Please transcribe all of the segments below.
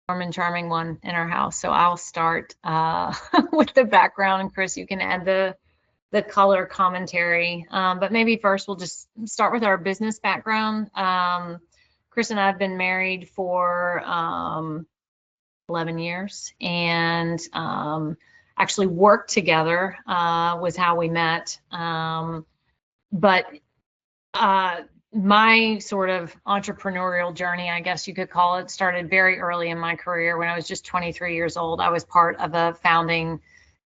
warm and charming one in our house. So I'll start with the background, and Chris, you can add the color commentary. But maybe first we'll just start with our business background. Chris and I have been married for 11 years, and actually worked together was how we met. But my sort of entrepreneurial journey, I guess you could call it, started very early in my career. When I was just 23 years old, I was part of a founding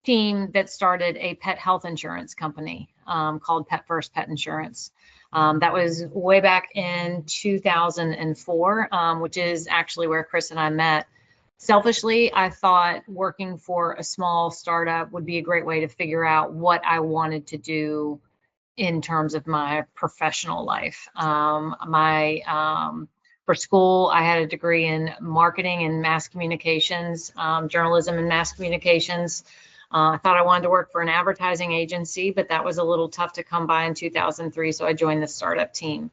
team that started a pet health insurance company called PetFirst Pet Insurance. That was way back in 2004, which is actually where Chris and I met. Selfishly, I thought working for a small startup would be a great way to figure out what I wanted to do in terms of my professional life. For school, I had a degree in marketing and mass communications, journalism and mass communications. I thought I wanted to work for an advertising agency, but that was a little tough to come by in 2003, so I joined the startup team.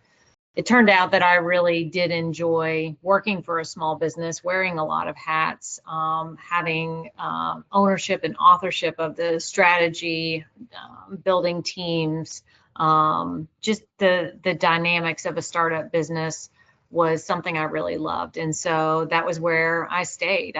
It turned out that I really did enjoy working for a small business, wearing a lot of hats, having ownership and authorship of the strategy, building teams, just the dynamics of a startup business was something I really loved. And so that was where I stayed.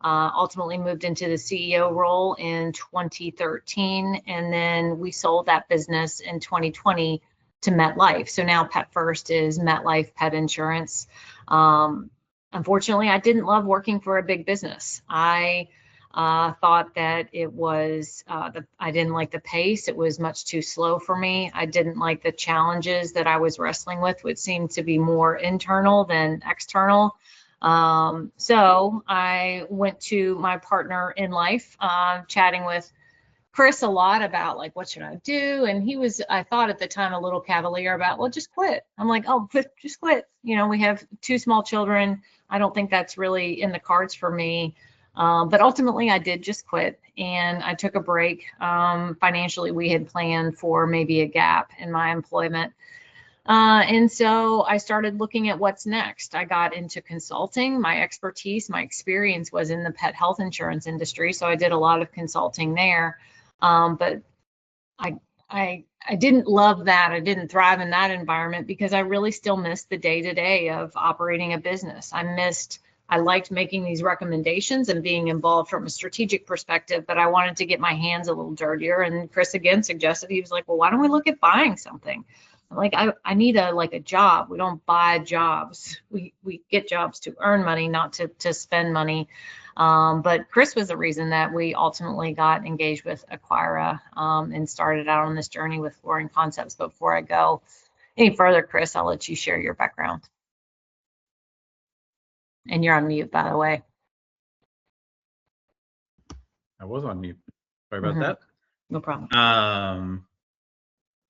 Ultimately moved into the CEO role in 2013, and then we sold that business in 2020 to MetLife. So now PetFirst is MetLife Pet Insurance. Unfortunately, I didn't love working for a big business. I thought that it was, I didn't like the pace. It was much too slow for me. I didn't like the challenges that I was wrestling with, which seemed to be more internal than external. So I went to my partner in life, chatting with Chris a lot about like, what should I do? And he was, I thought at the time, a little cavalier about, well, just quit. I'm like, oh, just quit. You know, we have 2 small children. I don't think that's really in the cards for me. But ultimately I did just quit, and I took a break. Financially, we had planned for maybe a gap in my employment. And so I started looking at what's next. I got into consulting. My expertise, my experience was in the pet health insurance industry. So I did a lot of consulting there. But I didn't love that. I didn't thrive in that environment because I really still missed the day-to-day of operating a business. I liked making these recommendations and being involved from a strategic perspective, but I wanted to get my hands a little dirtier. And Chris again suggested, he was like, well, why don't we look at buying something? I'm like, I need a job. We don't buy jobs. We get jobs to earn money, not to spend money. But Chris was the reason that we ultimately got engaged with Acquira and started out on this journey with Flooring Concepts. But before I go any further, Chris, I'll let you share your background. And you're on mute, by the way. I was on mute. Sorry about that. No problem.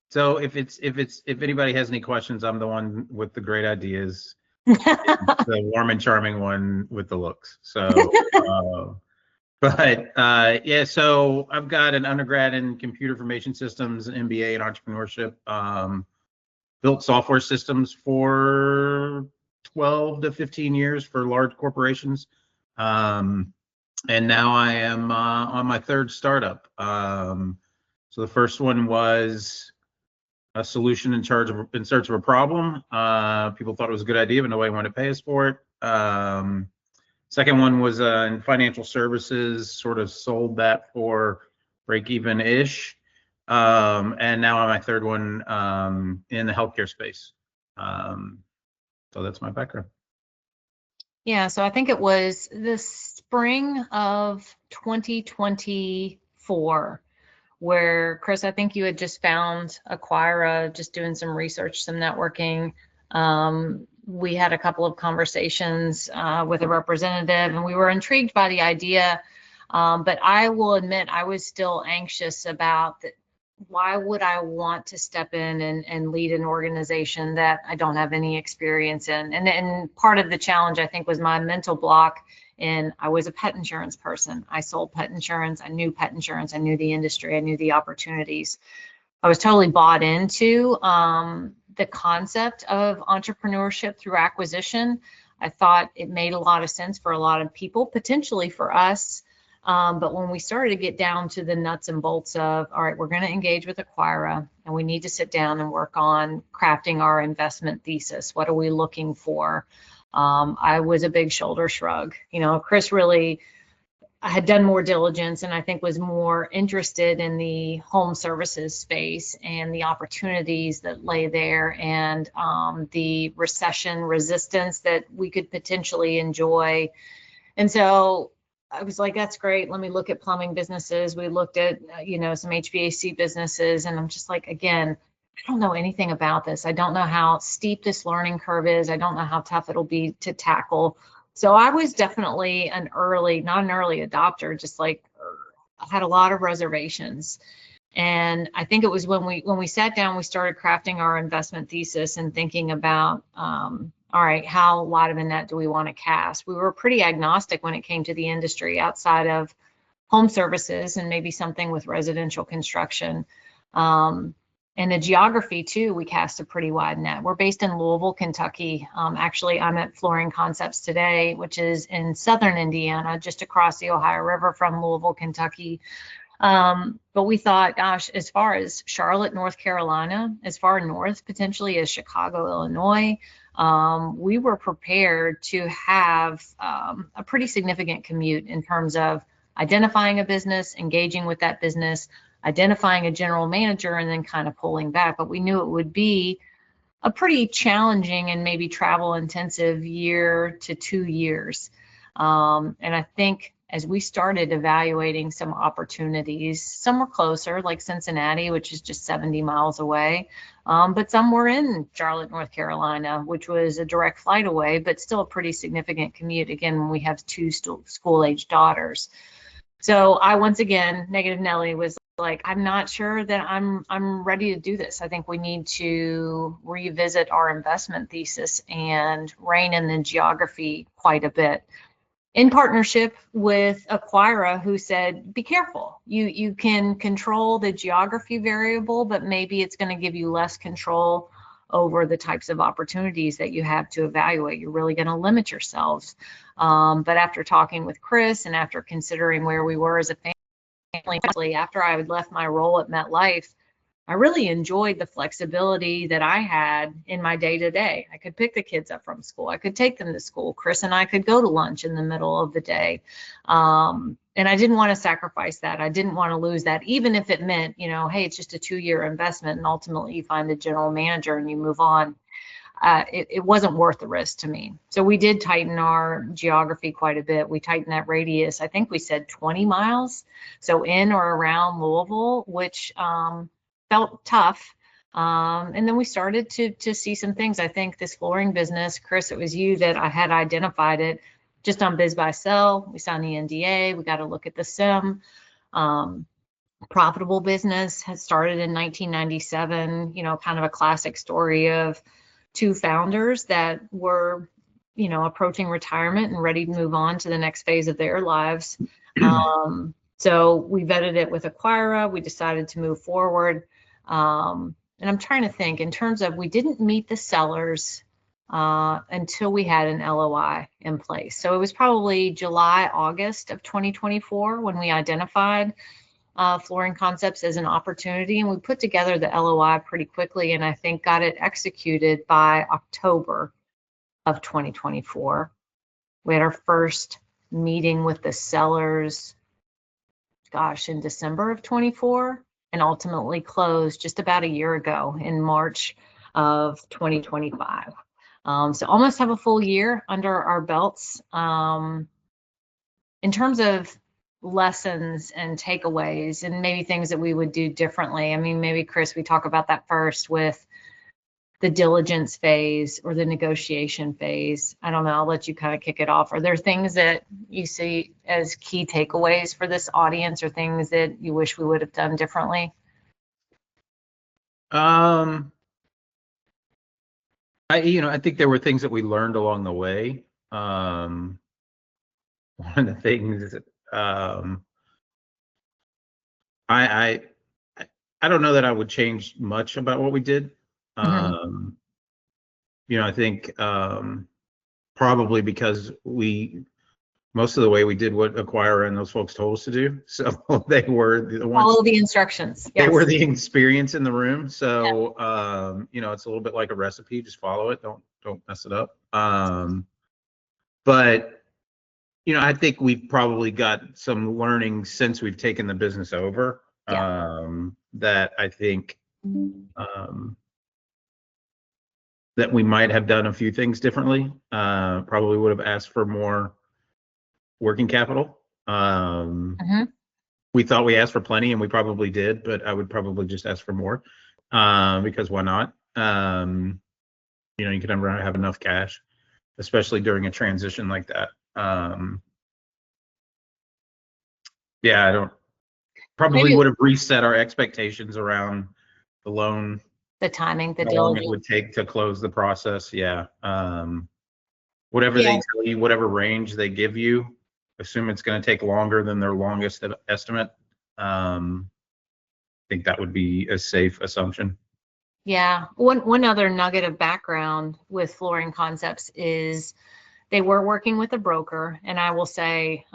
So if anybody has any questions, I'm the one with the great ideas. The warm and charming one with the looks. So, yeah. So I've got an undergrad in computer information systems, an MBA in entrepreneurship. Built software systems for 12 to 15 years for large corporations. And now I am on my 3rd startup. So the first one was a solution in search of a problem. People thought it was a good idea, but nobody wanted to pay us for it. Second one was in financial services, sort of sold that for break-even-ish. And now on my 3rd one in the healthcare space. So that's my background. Yeah, so I think it was the spring of 2024 where, Chris, I think you had just found Acquira, just doing some research, some networking. We had a couple of conversations with a representative, and we were intrigued by the idea. But I will admit I was still anxious about why would I want to step in and lead an organization that I don't have any experience in? And part of the challenge, I think, was my mental block. And I was a pet insurance person. I sold pet insurance. I knew pet insurance. I knew the industry. I knew the opportunities. I was totally bought into the concept of entrepreneurship through acquisition. I thought it made a lot of sense for a lot of people, potentially for us. But when we started to get down to the nuts and bolts of, all right, we're going to engage with Acquira and we need to sit down and work on crafting our investment thesis. What are we looking for? I was a big shoulder shrug. Chris really had done more diligence and I think was more interested in the home services space and the opportunities that lay there, and the recession resistance that we could potentially enjoy. And so I was like, that's great. Let me look at plumbing businesses. We looked at, some HVAC businesses, and I'm just like, again, I don't know anything about this. I don't know how steep this learning curve is. I don't know how tough it'll be to tackle. So I was definitely not an early adopter, just like I had a lot of reservations. And I think it was when we sat down, we started crafting our investment thesis and thinking about, all right, how wide of a net do we want to cast? We were pretty agnostic when it came to the industry outside of home services and maybe something with residential construction. And the geography too, we cast a pretty wide net. We're based in Louisville, Kentucky. Actually, I'm at Flooring Concepts today, which is in southern Indiana, just across the Ohio River from Louisville, Kentucky. But we thought, gosh, as far as Charlotte, North Carolina, as far north potentially as Chicago, Illinois, we were prepared to have a pretty significant commute in terms of identifying a business, engaging with that business, identifying a general manager, and then kind of pulling back. But we knew it would be a pretty challenging and maybe travel intensive year to 2 years. And I think as we started evaluating some opportunities, some were closer, like Cincinnati, which is just 70 miles away. But some were in Charlotte, North Carolina, which was a direct flight away, but still a pretty significant commute. Again, when we have 2 school-age daughters. So I, once again, negative Nelly, was like, I'm not sure that I'm ready to do this. I think we need to revisit our investment thesis and rein in the geography quite a bit. In partnership with Acquira, who said, be careful. You can control the geography variable, but maybe it's going to give you less control over the types of opportunities that you have to evaluate. You're really going to limit yourselves. But after talking with Chris and after considering where we were as a family, after I had left my role at MetLife, I really enjoyed the flexibility that I had in my day-to-day. I could pick the kids up from school. I could take them to school. Chris and I could go to lunch in the middle of the day. And I didn't want to sacrifice that. I didn't want to lose that, even if it meant, hey, it's just a 2-year investment and ultimately you find the general manager and you move on. It wasn't worth the risk to me. So we did tighten our geography quite a bit. We tightened that radius. I think we said 20 miles. So in or around Louisville, which felt tough. And then we started to see some things. I think this flooring business, Chris, it was you that I had identified it just on Biz Buy Sell. We signed the NDA. We got to look at the SIM. Profitable business had started in 1997, kind of a classic story of 2 founders that were, approaching retirement and ready to move on to the next phase of their lives. So we vetted it with Acquira. We decided to move forward. And I'm trying to think in terms of, we didn't meet the sellers until we had an LOI in place. So it was probably July, August of 2024 when we identified Flooring Concepts as an opportunity, and we put together the LOI pretty quickly, and I think got it executed by October of 2024. We had our first meeting with the sellers, in December of 24, and ultimately closed just about a year ago in March of 2025. So almost have a full year under our belts. In terms of lessons and takeaways and maybe things that we would do differently. I mean, maybe Chris, we talk about that first with the diligence phase or the negotiation phase. I don't know, I'll let you kind of kick it off. Are there things that you see as key takeaways for this audience or things that you wish we would have done differently? I think there were things that we learned along the way. One of the things I don't know that I would change much about what we did. I think probably because most of the way we did what Acquira and those folks told us to do. So they were the ones. Follow the instructions. They Yes. were the experience in the room. So, it's a little bit like a recipe. Just follow it. Don't mess it up. But, I think we've probably got some learning since we've taken the business over. That I think that we might have done a few things differently. Probably would have asked for more working capital. We thought we asked for plenty, and we probably did, but I would probably just ask for more, because why not? You can never have enough cash, especially during a transition like that. I don't probably would have reset our expectations around the loan, the timing, the how long it diligence. would take to close the process. Whatever they tell you, whatever range they give you, assume it's going to take longer than their longest estimate. I think that would be a safe assumption. Yeah. One other nugget of background with Flooring Concepts is they were working with a broker, and I will say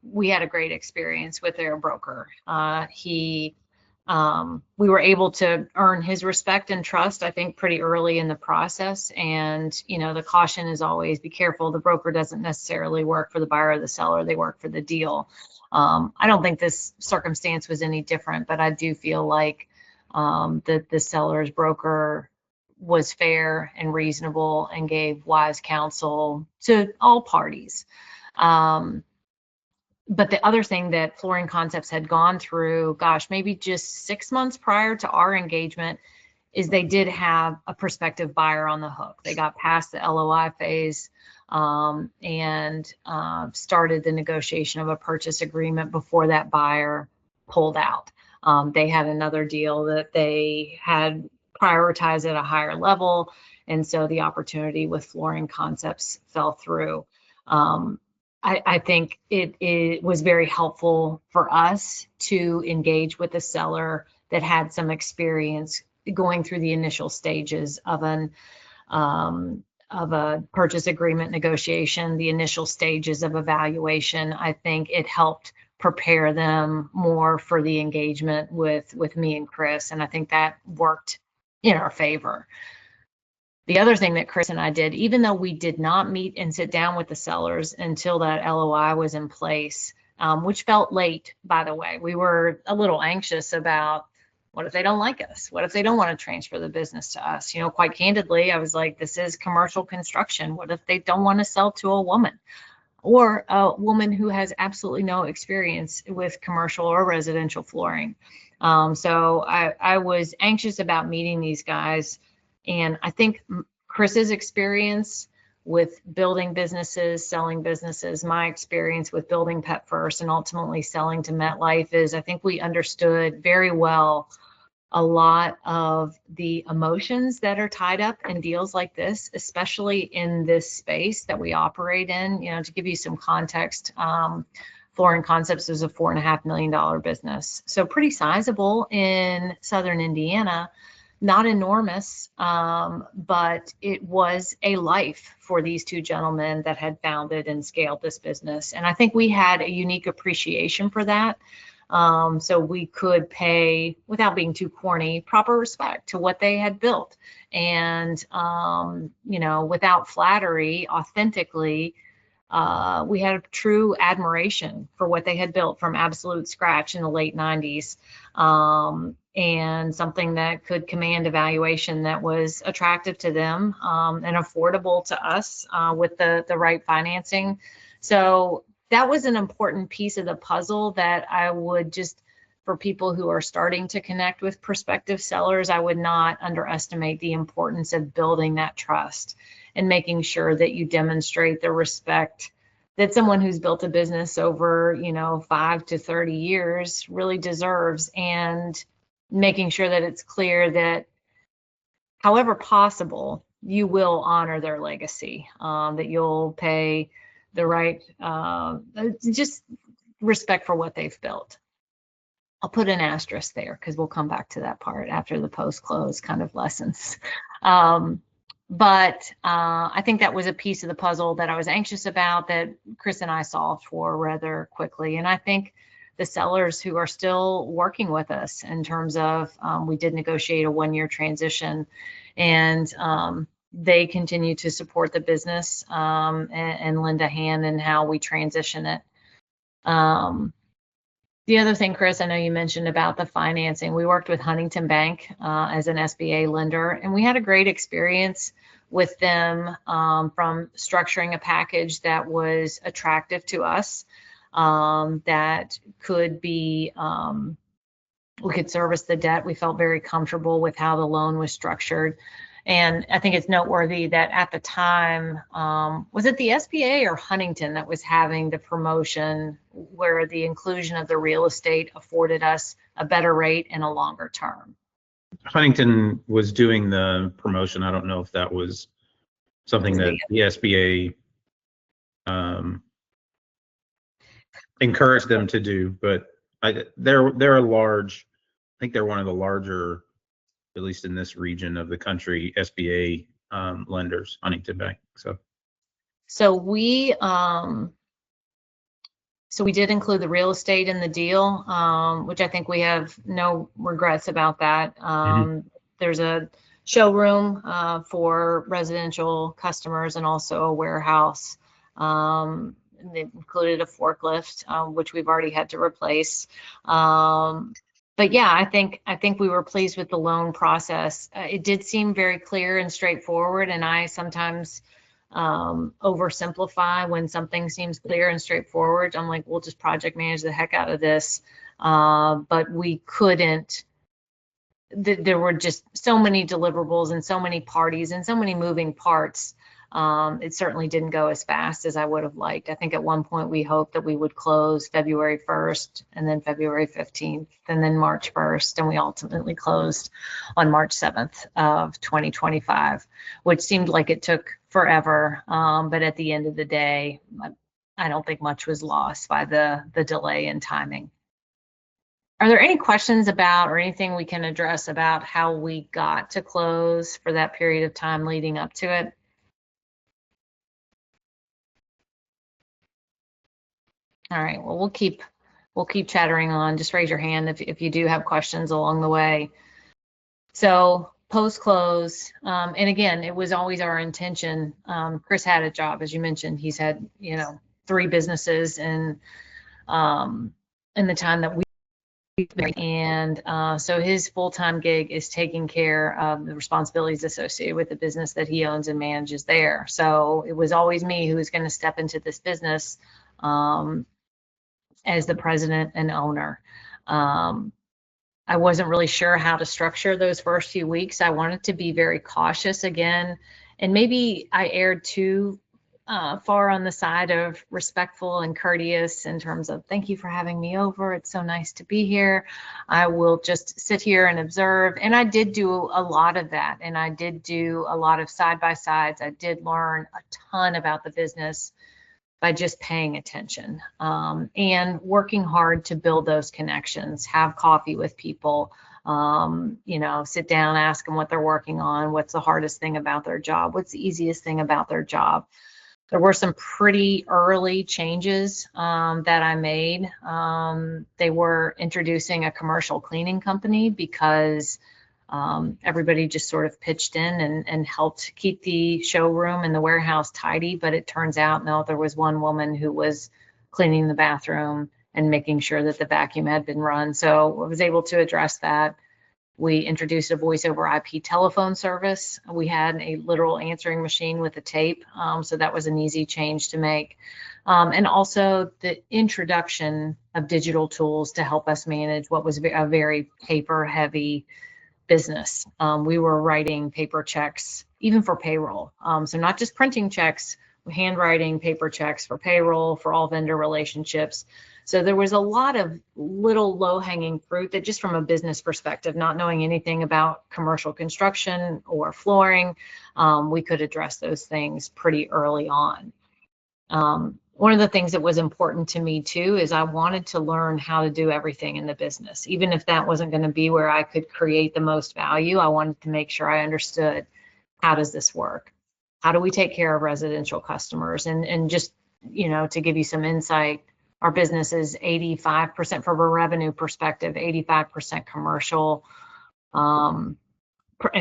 we had a great experience with their broker. We were able to earn his respect and trust, I think, pretty early in the process. And, the caution is always be careful. The broker doesn't necessarily work for the buyer or the seller. They work for the deal. I don't think this circumstance was any different, but I do feel like the seller's broker was fair and reasonable and gave wise counsel to all parties. But the other thing that Flooring Concepts had gone through, maybe just 6 months prior to our engagement, is they did have a prospective buyer on the hook. They got past the LOI phase and started the negotiation of a purchase agreement before that buyer pulled out. They had another deal that they had prioritized at a higher level, and so the opportunity with Flooring Concepts fell through. I think it was very helpful for us to engage with a seller that had some experience going through the initial stages of a purchase agreement negotiation, the initial stages of evaluation. I think it helped prepare them more for the engagement with me and Chris, and I think that worked in our favor. The other thing that Chris and I did, even though we did not meet and sit down with the sellers until that LOI was in place, which felt late, by the way, we were a little anxious about what if they don't like us? What if they don't want to transfer the business to us? Quite candidly, I was like, this is commercial construction. What if they don't want to sell to a woman or a woman who has absolutely no experience with commercial or residential flooring? So I was anxious about meeting these guys. And I think Chris's experience with building businesses, selling businesses, my experience with building PetFirst and ultimately selling to MetLife is I think we understood very well a lot of the emotions that are tied up in deals like this, especially in this space that we operate in. To give you some context, Flooring Concepts is a $4.5 million business. So pretty sizable in Southern Indiana. Not enormous, but it was a life for these two gentlemen that had founded and scaled this business. And I think we had a unique appreciation for that. So we could pay, without being too corny, proper respect to what they had built. And, without flattery, authentically, we had a true admiration for what they had built from absolute scratch in the late 90s. And something that could command a valuation that was attractive to them and affordable to us with the right financing. So that was an important piece of the puzzle that I would just, for people who are starting to connect with prospective sellers, I would not underestimate the importance of building that trust and making sure that you demonstrate the respect that someone who's built a business over, 5 to 30 years really deserves, and making sure that it's clear that however possible, you will honor their legacy, that you'll pay the right, just respect for what they've built. I'll put an asterisk there because we'll come back to that part after the post-close kind of lessons. But I think that was a piece of the puzzle that I was anxious about that Chris and I solved for rather quickly. And I think the sellers who are still working with us in terms of we did negotiate a 1-year transition, and they continue to support the business and lend a hand in how we transition it. The other thing, Chris, I know you mentioned about the financing. We worked with Huntington Bank as an SBA lender, and we had a great experience with them from structuring a package that was attractive to us, that could be, we could service the debt. We felt very comfortable with how the loan was structured. And I think it's noteworthy that at the time, was it the SBA or Huntington that was having the promotion where the inclusion of the real estate afforded us a better rate and a longer term? Huntington was doing the promotion. I don't know if that was something that the SBA encouraged them to do, but they're a large, I think they're one of the larger, at least in this region of the country, SBA lenders, Huntington Bank. So we did include the real estate in the deal, which I think we have no regrets about that. There's a showroom for residential customers and also a warehouse. They included a forklift, which we've already had to replace. But yeah, I think we were pleased with the loan process. It did seem very clear and straightforward, and I sometimes oversimplify when something seems clear and straightforward. I'm like, we'll just project manage the heck out of this. But we couldn't. There were just so many deliverables and so many parties and so many moving parts. It certainly didn't go as fast as I would have liked. I think at one point we hoped that we would close February 1st and then February 15th and then March 1st. And we ultimately closed on March 7th of 2025, which seemed like it took forever. But at the end of the day, I don't think much was lost by the delay in timing. Are there any questions about or anything we can address about how we got to close for that period of time leading up to it? All right, well, we'll keep chattering on. Just raise your hand if you do have questions along the way. So post-close, and again, it was always our intention. Chris had a job, as you mentioned. He's had 3 businesses in the time that we and so his full-time gig is taking care of the responsibilities associated with the business that he owns and manages there. So it was always me who was going to step into this business as the president and owner. I wasn't really sure how to structure those first few weeks. I wanted to be very cautious again, and maybe I erred too far on the side of respectful and courteous in terms of thank you for having me over. It's so nice to be here. I will just sit here and observe. And I did do a lot of that. And I did do a lot of side-by-sides. I did learn a ton about the business by just paying attention and working hard to build those connections, have coffee with people, sit down, ask them what they're working on, what's the hardest thing about their job, what's the easiest thing about their job. There were some pretty early changes that I made. They were introducing a commercial cleaning company because everybody just sort of pitched in and helped keep the showroom and the warehouse tidy. But it turns out, no, there was one woman who was cleaning the bathroom and making sure that the vacuum had been run. So I was able to address that. We introduced a voice over IP telephone service. We had a literal answering machine with a tape. So that was an easy change to make. And also the introduction of digital tools to help us manage what was a very paper heavy business. We were writing paper checks, even for payroll. So not just printing checks, handwriting paper checks for payroll, for all vendor relationships. So there was a lot of little low-hanging fruit that just from a business perspective, not knowing anything about commercial construction or flooring, we could address those things pretty early on. One of the things that was important to me too is I wanted to learn how to do everything in the business. Even if that wasn't going to be where I could create the most value, I wanted to make sure I understood how does this work? How do we take care of residential customers? And just, to give you some insight, our business is 85% from a revenue perspective, 85% commercial, and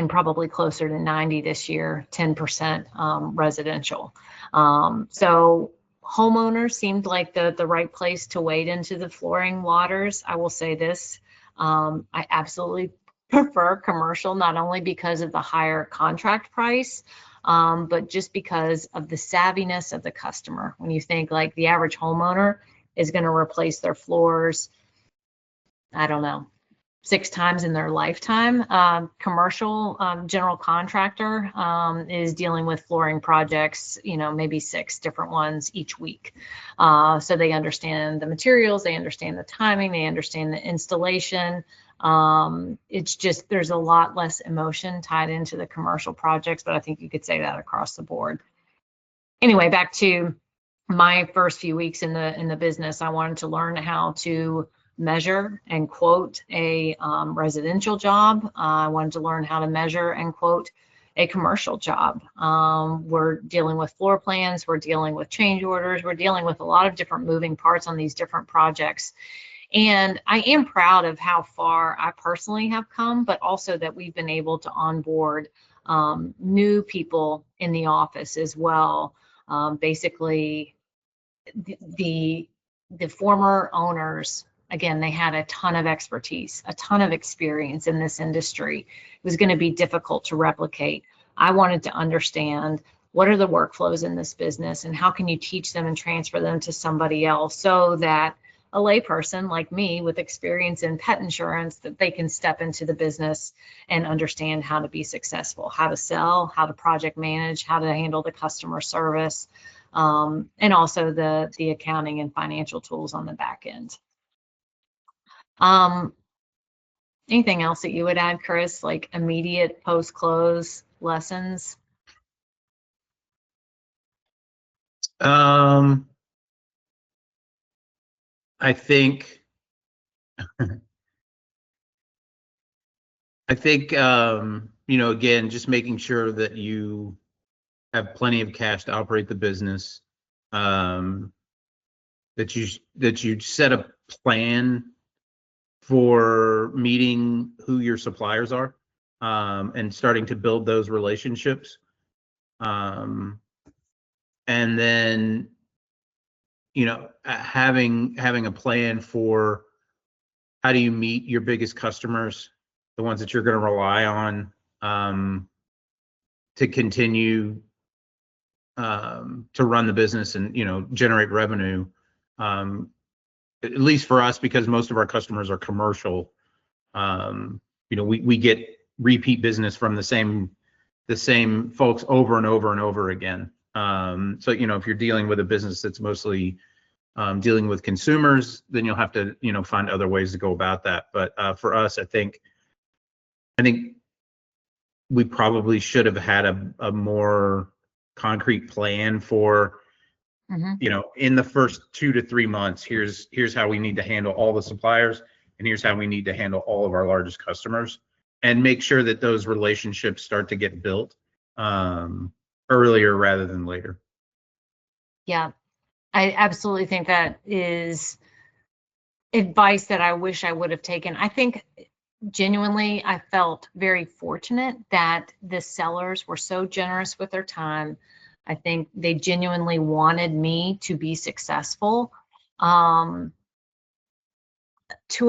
probably closer to 90 this year, 10% residential. So homeowners seemed like the right place to wade into the flooring waters. I will say this, I absolutely prefer commercial, not only because of the higher contract price, but just because of the savviness of the customer. When you think like the average homeowner is going to replace their floors, I don't know, 6 times in their lifetime. Commercial general contractor is dealing with flooring projects, maybe 6 different ones each week. So they understand the materials, they understand the timing, they understand the installation. It's just, there's a lot less emotion tied into the commercial projects, but I think you could say that across the board. Anyway, back to my first few weeks in the business, I wanted to learn how to measure and quote a residential job. I wanted to learn how to measure and quote a commercial job. We're dealing with floor plans, we're dealing with change orders, we're dealing with a lot of different moving parts on these different projects. And I am proud of how far I personally have come, but also that we've been able to onboard new people in the office as well. Basically, the former owners, again, they had a ton of expertise, a ton of experience in this industry. It was going to be difficult to replicate. I wanted to understand what are the workflows in this business and how can you teach them and transfer them to somebody else so that a layperson like me with experience in pet insurance, that they can step into the business and understand how to be successful, how to sell, how to project manage, how to handle the customer service, and also the accounting and financial tools on the back end. Anything else that you would add, Chris, like immediate post-close lessons? I think again, just making sure that you have plenty of cash to operate the business, that you set a plan for meeting who your suppliers are, and starting to build those relationships, and then having a plan for how do you meet your biggest customers, the ones that you're going to rely on to continue to run the business and generate revenue. At least for us, because most of our customers are commercial, we get repeat business from the same folks over and over and over again. So if you're dealing with a business that's mostly dealing with consumers, then you'll have to find other ways to go about that. But for us, I think we probably should have had a more concrete plan for in the first 2 to 3 months, here's how we need to handle all the suppliers, and here's how we need to handle all of our largest customers, and make sure that those relationships start to get built earlier rather than later. Yeah, I absolutely think that is advice that I wish I would have taken. I think genuinely, I felt very fortunate that the sellers were so generous with their time. I think they genuinely wanted me to be successful to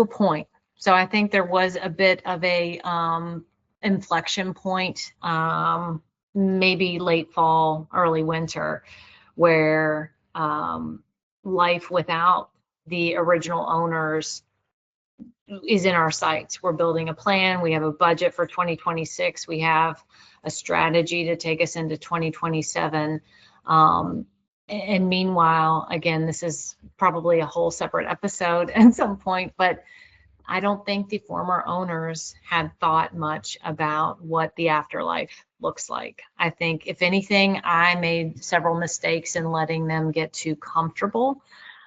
a point. So I think there was a bit of a inflection point, maybe late fall, early winter, where life without the original owners is in our sights. We're building a plan. We have a budget for 2026. We have a strategy to take us into 2027. And meanwhile, again, this is probably a whole separate episode at some point, but I don't think the former owners had thought much about what the afterlife looks like. I think, if anything, I made several mistakes in letting them get too comfortable,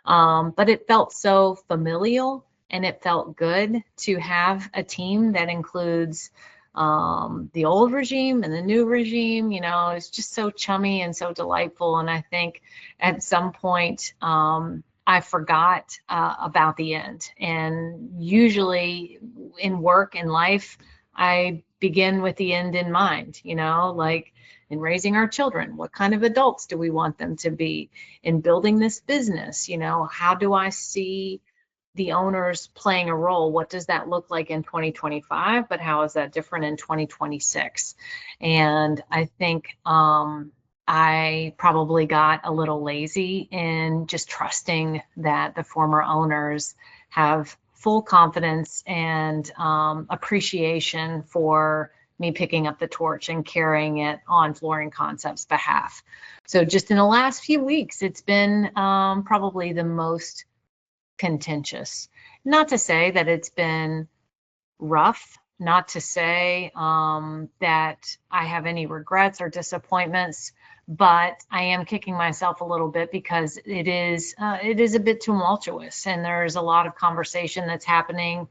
but it felt so familial. And it felt good to have a team that includes the old regime and the new regime. You know, it's just so chummy and so delightful. And I think at some point, I forgot about the end. And usually in work and life, I begin with the end in mind, you know, like in raising our children, what kind of adults do we want them to be? In building this business, you know, how do I see the owners playing a role? What does that look like in 2025? But how is that different in 2026? And I think I probably got a little lazy in just trusting that the former owners have full confidence and appreciation for me picking up the torch and carrying it on Flooring Concepts' behalf. So just in the last few weeks, it's been probably the most contentious. Not to say that it's been rough, not to say that I have any regrets or disappointments, but I am kicking myself a little bit because it is a bit tumultuous, and there's a lot of conversation that's happening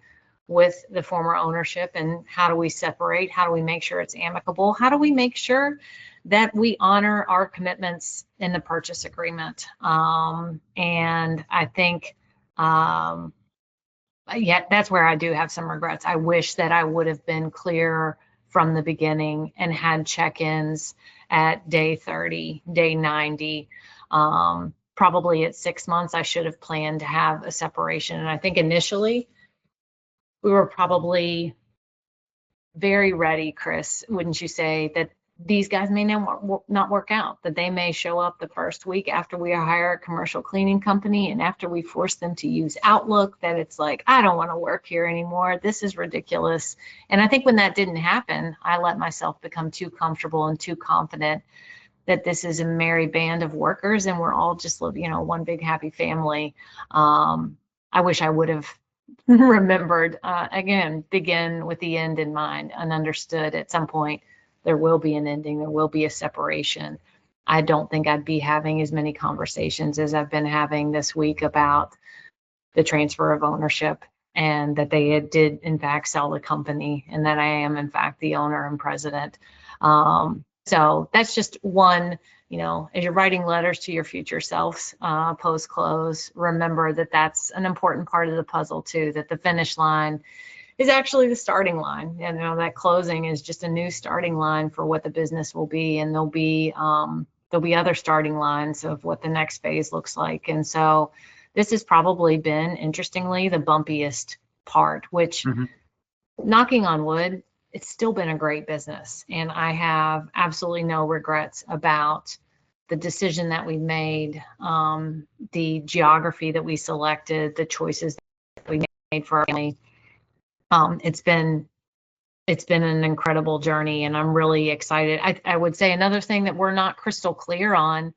with the former ownership. And how do we separate? How do we make sure it's amicable? How do we make sure that we honor our commitments in the purchase agreement? And I think yeah, that's where I do have some regrets. I wish that I would have been clear from the beginning and had check-ins at day 30, day 90. Probably at 6 months, I should have planned to have a separation. And I think initially we were probably very ready, Chris, wouldn't you say, that these guys may not work out, that they may show up the first week after we hire a commercial cleaning company and after we force them to use Outlook, that it's like, I don't want to work here anymore. This is ridiculous. And I think when that didn't happen, I let myself become too comfortable and too confident that this is a merry band of workers and we're all just, you know, one big happy family. I wish I would have remembered, again, begin with the end in mind and understood at some point there will be an ending, there will be a separation. I don't think I'd be having as many conversations as I've been having this week about the transfer of ownership, and that they did in fact sell the company, and that I am in fact the owner and president. So that's just one, you know, as you're writing letters to your future selves post-close, remember that that's an important part of the puzzle too, that the finish line is actually the starting line. You know, that closing is just a new starting line for what the business will be, and there'll be other starting lines of what the next phase looks like. And so this has probably been, interestingly, the bumpiest part, which, knocking on wood, it's still been a great business. And I have absolutely no regrets about the decision that we made, the geography that we selected, the choices that we made for our family. It's been an incredible journey, and I'm really excited. I would say another thing that we're not crystal clear on,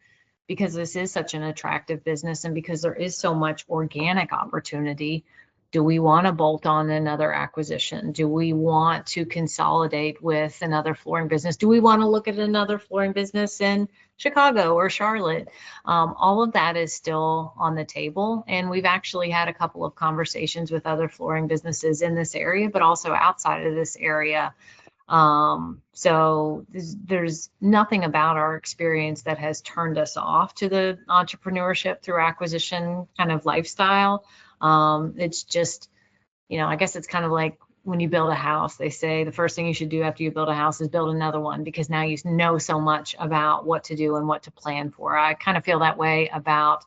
because this is such an attractive business and because there is so much organic opportunity. Do we want to bolt on another acquisition? Do we want to consolidate with another flooring business? Do we want to look at another flooring business in Chicago or Charlotte? All of that is still on the table. And we've actually had a couple of conversations with other flooring businesses in this area, but also outside of this area. So there's nothing about our experience that has turned us off to the entrepreneurship through acquisition kind of lifestyle. It's just, you know, I guess it's kind of like when you build a house, they say the first thing you should do after you build a house is build another one, because now you know so much about what to do and what to plan for. I kind of feel that way about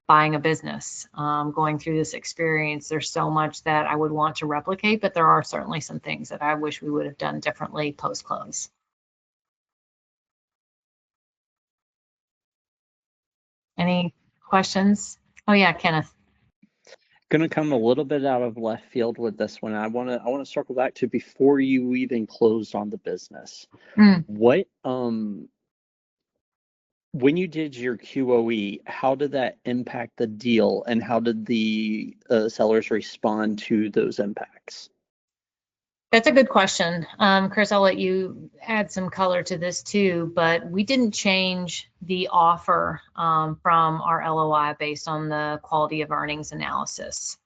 buying a business. Going through this experience, there's so much that I would want to replicate, but there are certainly some things that I wish we would have done differently post-close. Any questions? Oh yeah, Kenneth. Going to come a little bit out of left field with this one. I want to circle back to before you even closed on the business. What when you did your QOE, how did that impact the deal, and how did the sellers respond to those impacts? That's a good question. Chris, I'll let you add some color to this too, but we didn't change the offer from our LOI based on the quality of earnings analysis.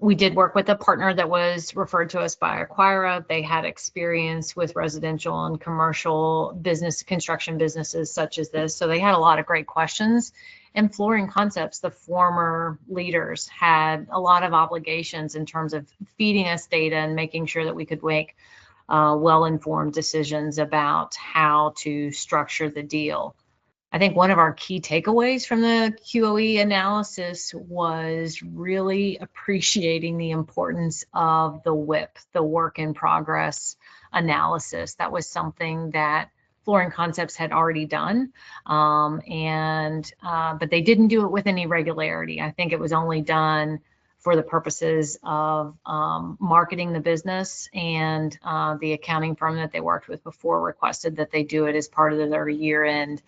We did work with a partner that was referred to us by Acquira. They had experience with residential and commercial business, construction businesses such as this. So they had a lot of great questions. And Flooring Concepts, the former leaders, had a lot of obligations in terms of feeding us data and making sure that we could make well-informed decisions about how to structure the deal. I think one of our key takeaways from the QOE analysis was really appreciating the importance of the WIP, the work in progress analysis. That was something that Flooring Concepts had already done, but they didn't do it with any regularity. I think it was only done for the purposes of marketing the business, and the accounting firm that they worked with before requested that they do it as part of their year-end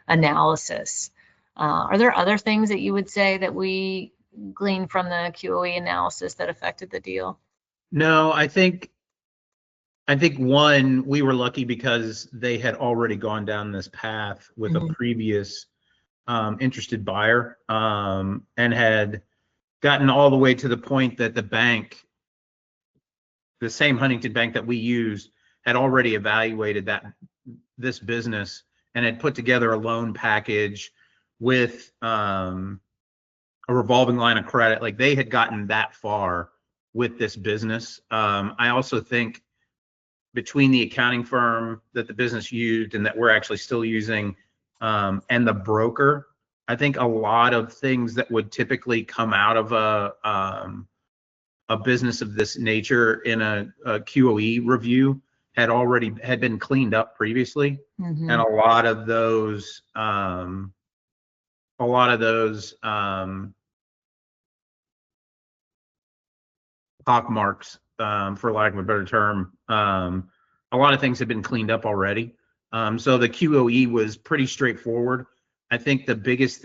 analysis. Are there other things that you would say that we gleaned from the QOE analysis that affected the deal? No, I think one, we were lucky because they had already gone down this path with a previous interested buyer, and had gotten all the way to the point that the bank, the same Huntington bank that we used, had already evaluated this business and had put together a loan package with a revolving line of credit. Like, they had gotten that far with this business. I also think between the accounting firm that the business used and that we're actually still using, and the broker, I think a lot of things that would typically come out of a business of this nature in a QOE review had been cleaned up previously. And a lot of those pockmarks, for lack of a better term, a lot of things have been cleaned up already. So the QOE was pretty straightforward. I think the biggest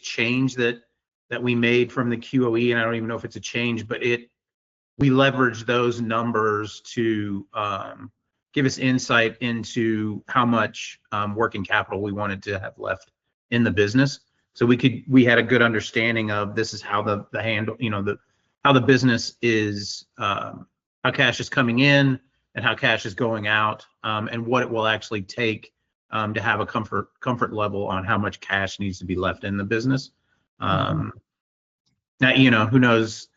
change that we made from the QOE, and I don't even know if it's a change, but we leveraged those numbers to give us insight into how much working capital we wanted to have left in the business. So we had a good understanding of this is how how the business is, how cash is coming in and how cash is going out, and what it will actually take to have a comfort level on how much cash needs to be left in the business. Now, who knows?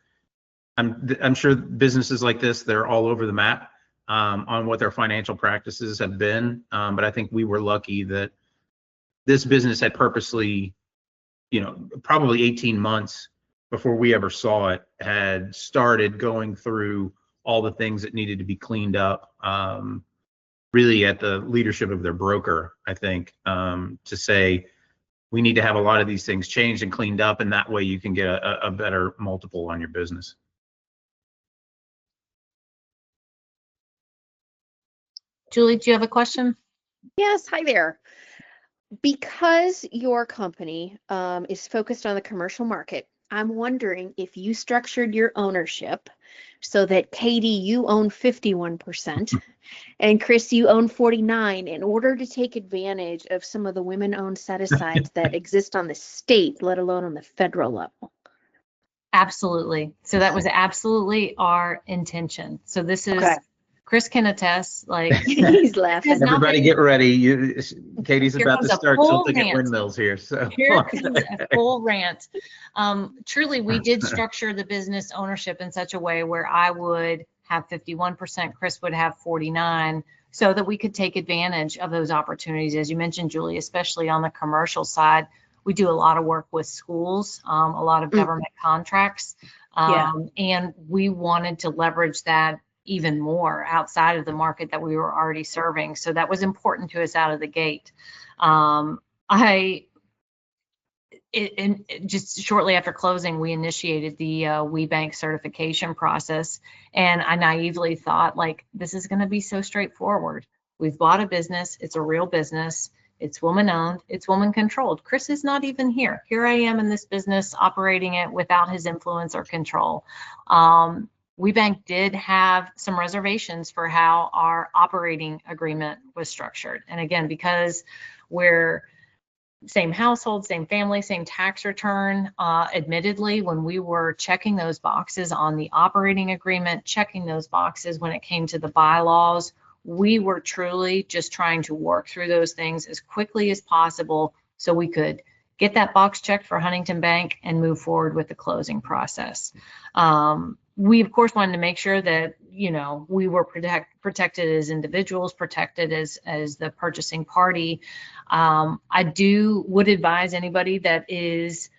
I'm sure businesses like this, they're all over the map on what their financial practices have been. But I think we were lucky that this business had purposely, probably 18 months before we ever saw it, had started going through all the things that needed to be cleaned up, really at the leadership of their broker, I think, to say, we need to have a lot of these things changed and cleaned up, and that way you can get a better multiple on your business. Julie, do you have a question? Yes, hi there. Because your company is focused on the commercial market, I'm wondering if you structured your ownership so that Katie, you own 51%, and Chris, you own 49%, in order to take advantage of some of the women-owned set-asides that exist on the state, let alone on the federal level. Absolutely. So that was absolutely our intention. So this is, Okay. Chris can attest, like, He's laughing. Everybody get ready. Katie's Here about to comes a start full tilting at rant. windmills here. So Here comes a full rant. Truly, we did structure the business ownership in such a way where I would have 51%, Chris would have 49%, so that we could take advantage of those opportunities. As you mentioned, Julie, especially on the commercial side, we do a lot of work with schools, a lot of government contracts, and we wanted to leverage that even more outside of the market that we were already serving. So that was important to us out of the gate. Just shortly after closing, we initiated the WeBank certification process, and I naively thought, like, this is going to be so straightforward. We've bought a business. It's a real business. It's woman-owned. It's woman-controlled. Chris is not even here. Here I am in this business operating it without his influence or control. WeBank did have some reservations for how our operating agreement was structured. And again, because we're same household, same family, same tax return. Admittedly, when we were checking those boxes on the operating agreement, checking those boxes when it came to the bylaws, we were truly just trying to work through those things as quickly as possible so we could get that box checked for Huntington Bank and move forward with the closing process. We of course wanted to make sure that, you know, we were protected as individuals, protected as the purchasing party. I would advise anybody that is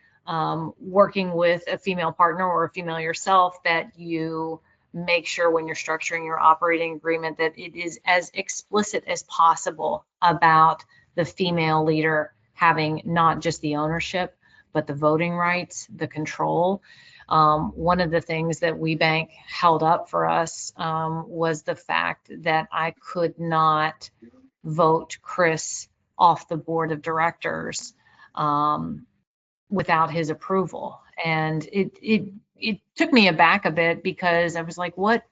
working with a female partner or a female yourself that you make sure when you're structuring your operating agreement that it is as explicit as possible about the female leader having not just the ownership, but the voting rights, the control. One of the things that WeBank held up for us was the fact that I could not vote Chris off the board of directors without his approval. And it took me aback a bit because I was like, what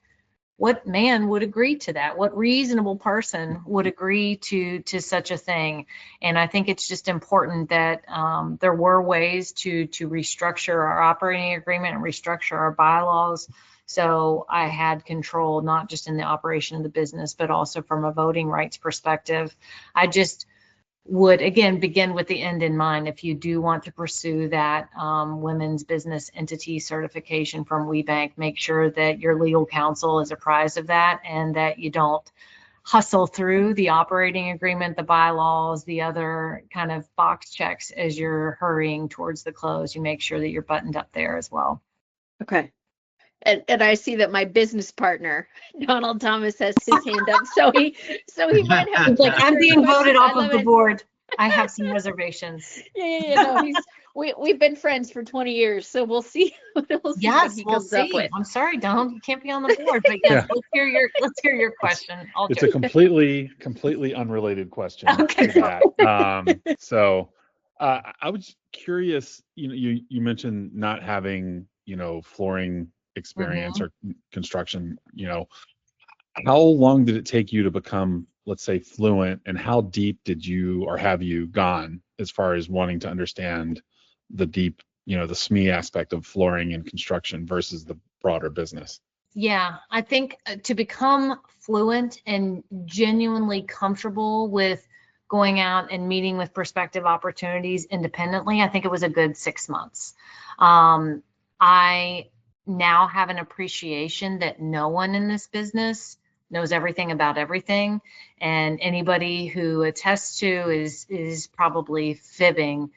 man would agree to that? What reasonable person would agree to such a thing? And I think it's just important that there were ways to restructure our operating agreement and restructure our bylaws. So I had control, not just in the operation of the business, but also from a voting rights perspective. I just would, again, begin with the end in mind. If you do want to pursue that women's business entity certification from WeBank, make sure that your legal counsel is apprised of that and that you don't hustle through the operating agreement, the bylaws, the other kind of box checks as you're hurrying towards the close. You make sure that you're buttoned up there as well. Okay. And I see that my business partner, Donald Thomas, has his hand up. So he might have. It's like, I'm being voted off of the board. I have some reservations. Yeah. No, we've been friends for 20 years, so we'll see. What he comes up with. I'm sorry, Don, you can't be on the board, but yes, let's hear your question. It's a completely unrelated question Okay. to that. So I was curious, you mentioned not having, flooring experience or construction, how long did it take you to become, let's say, fluent, and how deep did you or have you gone as far as wanting to understand the deep, the SME aspect of flooring and construction versus the broader business? Yeah, I think to become fluent and genuinely comfortable with going out and meeting with prospective opportunities independently, I think it was a good 6 months. I now have an appreciation that no one in this business knows everything about everything, and anybody who attests to is probably fibbing.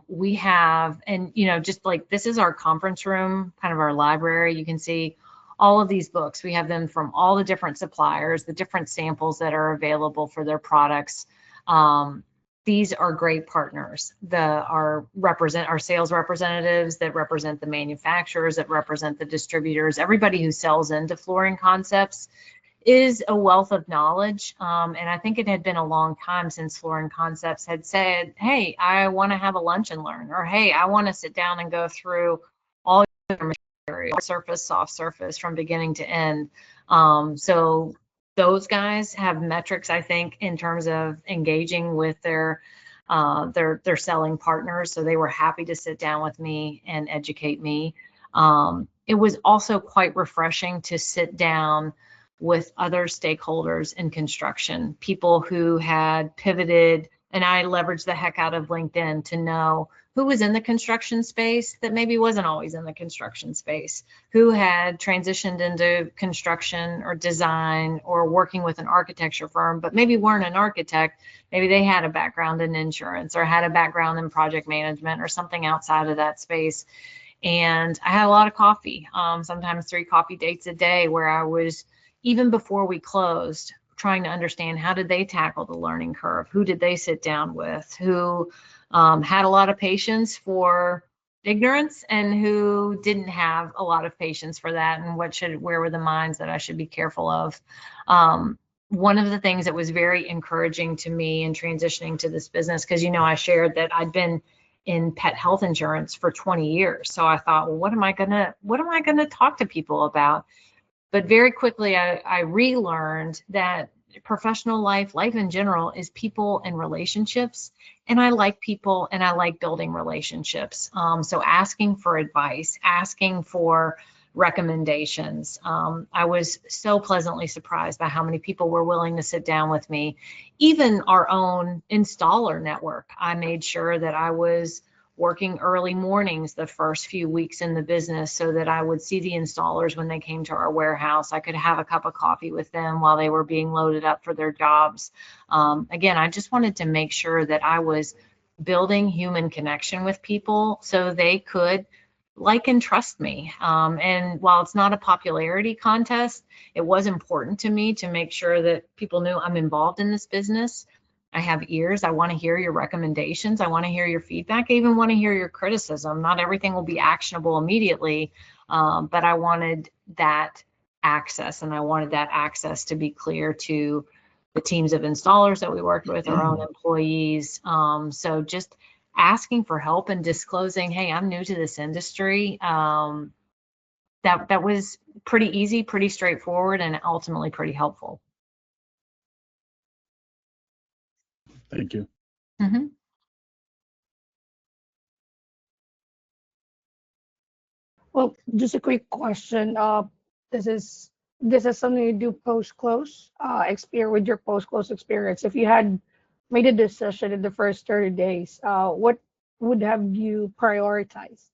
We have, and just like this is our conference room, kind of our library. You can see all of these books. We have them from all the different suppliers, the different samples that are available for their products. These are great partners. Our sales representatives that represent the manufacturers, that represent the distributors, everybody who sells into Flooring Concepts is a wealth of knowledge. And I think it had been a long time since Flooring Concepts had said, hey, I want to have a lunch and learn, or hey, I want to sit down and go through all your material, surface, soft surface, from beginning to end. So those guys have metrics, I think, in terms of engaging with their selling partners. So they were happy to sit down with me and educate me. It was also quite refreshing to sit down with other stakeholders in construction, people who had pivoted, and I leveraged the heck out of LinkedIn to know who was in the construction space that maybe wasn't always in the construction space, who had transitioned into construction or design or working with an architecture firm, but maybe weren't an architect. Maybe they had a background in insurance or had a background in project management or something outside of that space. And I had a lot of coffee, sometimes 3 coffee dates a day, where I was, even before we closed, trying to understand how did they tackle the learning curve? Who did they sit down with? Who had a lot of patience for ignorance and who didn't have a lot of patience for that, and where were the minds that I should be careful of? One of the things that was very encouraging to me in transitioning to this business, because I shared that I'd been in pet health insurance for 20 years. So I thought, well, what am I gonna talk to people about? But very quickly, I relearned that professional life, life in general, is people and relationships. And I like people and I like building relationships. So asking for advice, asking for recommendations. I was so pleasantly surprised by how many people were willing to sit down with me. Even our own installer network, I made sure that I was working early mornings the first few weeks in the business so that I would see the installers when they came to our warehouse. I could have a cup of coffee with them while they were being loaded up for their jobs. Again, I just wanted to make sure that I was building human connection with people so they could like and trust me. And while it's not a popularity contest, it was important to me to make sure that people knew I'm involved in this business. I have ears. I want to hear your recommendations. I want to hear your feedback. I even want to hear your criticism. Not everything will be actionable immediately, but I wanted that access, and I wanted that access to be clear to the teams of installers that we worked with, our own employees. So just asking for help and disclosing, hey, I'm new to this industry. That was pretty easy, pretty straightforward, and ultimately pretty helpful. Thank you. Mm-hmm. Well, just a quick question. This is something you do post close, experience with your post close experience. If you had made a decision in the first 30 days, what would have you prioritized?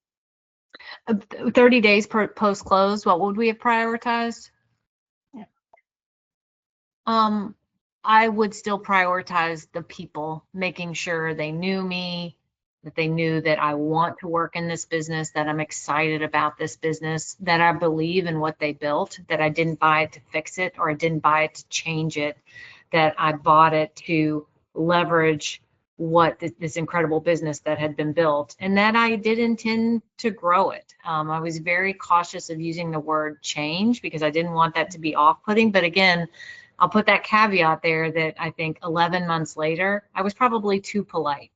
30 days post close, what would we have prioritized? Yeah. I would still prioritize the people, making sure they knew me, that they knew that I want to work in this business, that I'm excited about this business, that I believe in what they built, that I didn't buy it to fix it or I didn't buy it to change it, that I bought it to leverage what this incredible business that had been built, and that I did intend to grow it. I was very cautious of using the word change because I didn't want that to be off-putting. But again, I'll put that caveat there that I think 11 months later, I was probably too polite.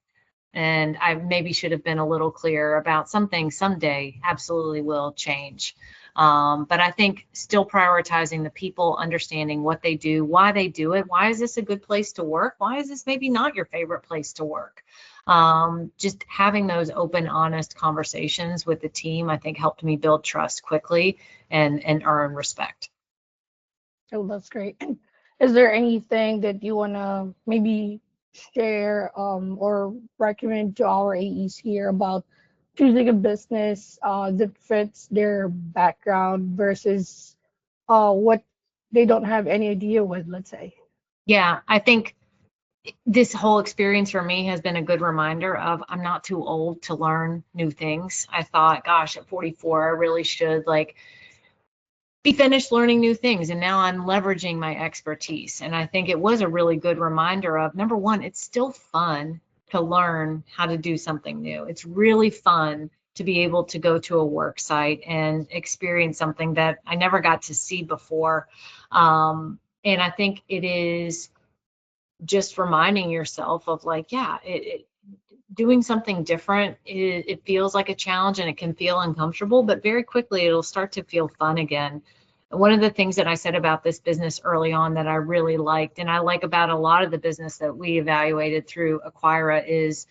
And I maybe should have been a little clearer about something someday absolutely will change. But I think still prioritizing the people, understanding what they do, why they do it. Why is this a good place to work? Why is this maybe not your favorite place to work? Just having those open, honest conversations with the team, I think helped me build trust quickly and earn respect. Oh, that's great. Is there anything that you want to maybe share or recommend to our AEs here about choosing a business that fits their background versus what they don't have any idea with, let's say? Yeah, I think this whole experience for me has been a good reminder of I'm not too old to learn new things. I thought, gosh, at 44, I really should be finished learning new things. And now I'm leveraging my expertise. And I think it was a really good reminder of, number one, it's still fun to learn how to do something new. It's really fun to be able to go to a work site and experience something that I never got to see before. And I think it is just reminding yourself of doing something different, it feels like a challenge and it can feel uncomfortable, but very quickly it'll start to feel fun again. One of the things that I said about this business early on that I really liked, and I like about a lot of the business that we evaluated through Acquira, is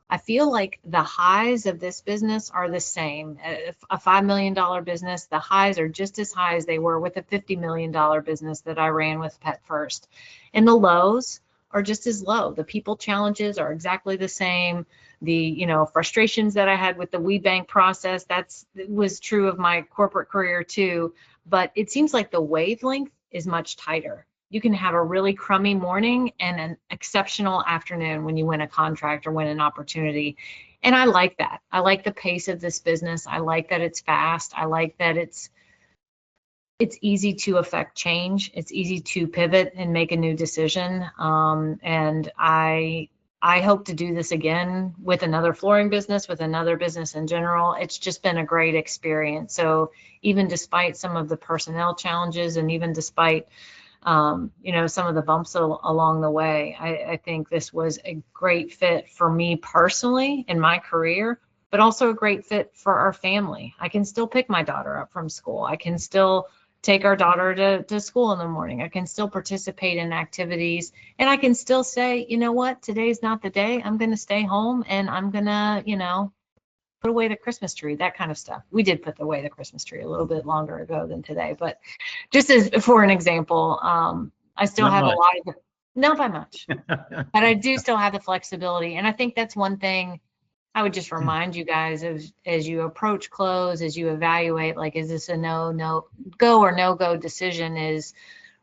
I feel like the highs of this business are the same. A $5 million business, the highs are just as high as they were with a $50 million business that I ran with PetFirst. And the lows are just as low. The people challenges are exactly the same. The frustrations that I had with the WeBank process, it was true of my corporate career too. But it seems like the wavelength is much tighter. You can have a really crummy morning and an exceptional afternoon when you win a contract or win an opportunity. And I like that. I like the pace of this business. I like that it's fast. I like that it's easy to affect change. It's easy to pivot and make a new decision. And I hope to do this again with another flooring business, with another business in general. It's just been a great experience. So even despite some of the personnel challenges and even despite some of the bumps along the way, I think this was a great fit for me personally in my career, but also a great fit for our family. I can still pick my daughter up from school. I can still take our daughter to school in the morning. I can still participate in activities, and I can still say, you know what, today's not the day. I'm going to stay home and I'm going to, put away the Christmas tree, that kind of stuff. We did put away the Christmas tree a little bit longer ago than today, but just as for an example, I still Not have much. a lot of, not by much, but I do still have the flexibility. And I think that's one thing I would just remind you guys of as you approach close, as you evaluate, like, is this a go or no go decision, is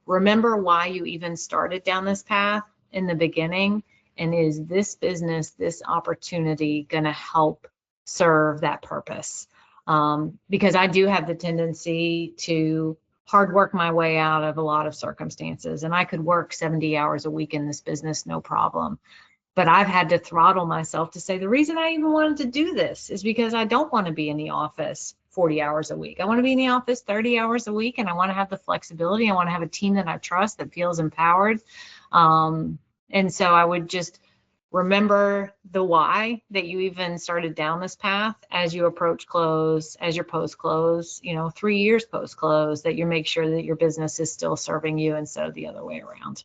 remember why you even started down this path in the beginning. And is this business, this opportunity going to help serve that purpose? Because I do have the tendency to hard work my way out of a lot of circumstances. And I could work 70 hours a week in this business, no problem. But I've had to throttle myself to say the reason I even wanted to do this is because I don't want to be in the office 40 hours a week. I want to be in the office 30 hours a week, and I want to have the flexibility. I want to have a team that I trust, that feels empowered. And so I would just remember the why that you even started down this path as you approach close, as your post close, 3 years post close, that you make sure that your business is still serving you instead of the other way around.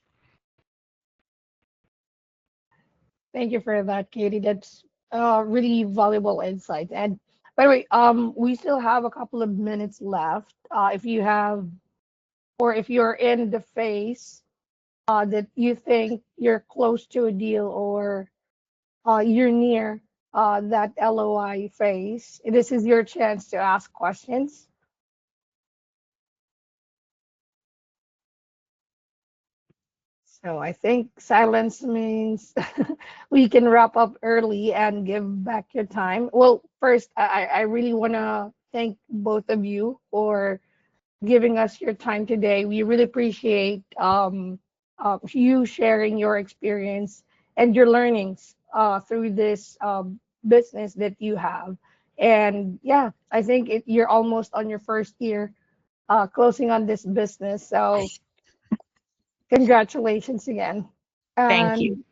Thank you for that, Katie. That's really valuable insight. And by the way, we still have a couple of minutes left. If you have, or if you're in the phase that you think you're close to a deal, or you're near that LOI phase, this is your chance to ask questions. So I think silence means we can wrap up early and give back your time. Well, first, I really want to thank both of you for giving us your time today. We really appreciate you sharing your experience and your learnings through this business that you have. And yeah, I think you're almost on your first year closing on this business. So congratulations again. Thank you. And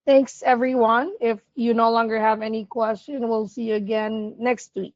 thanks everyone. If you no longer have any question, we'll see you again next week.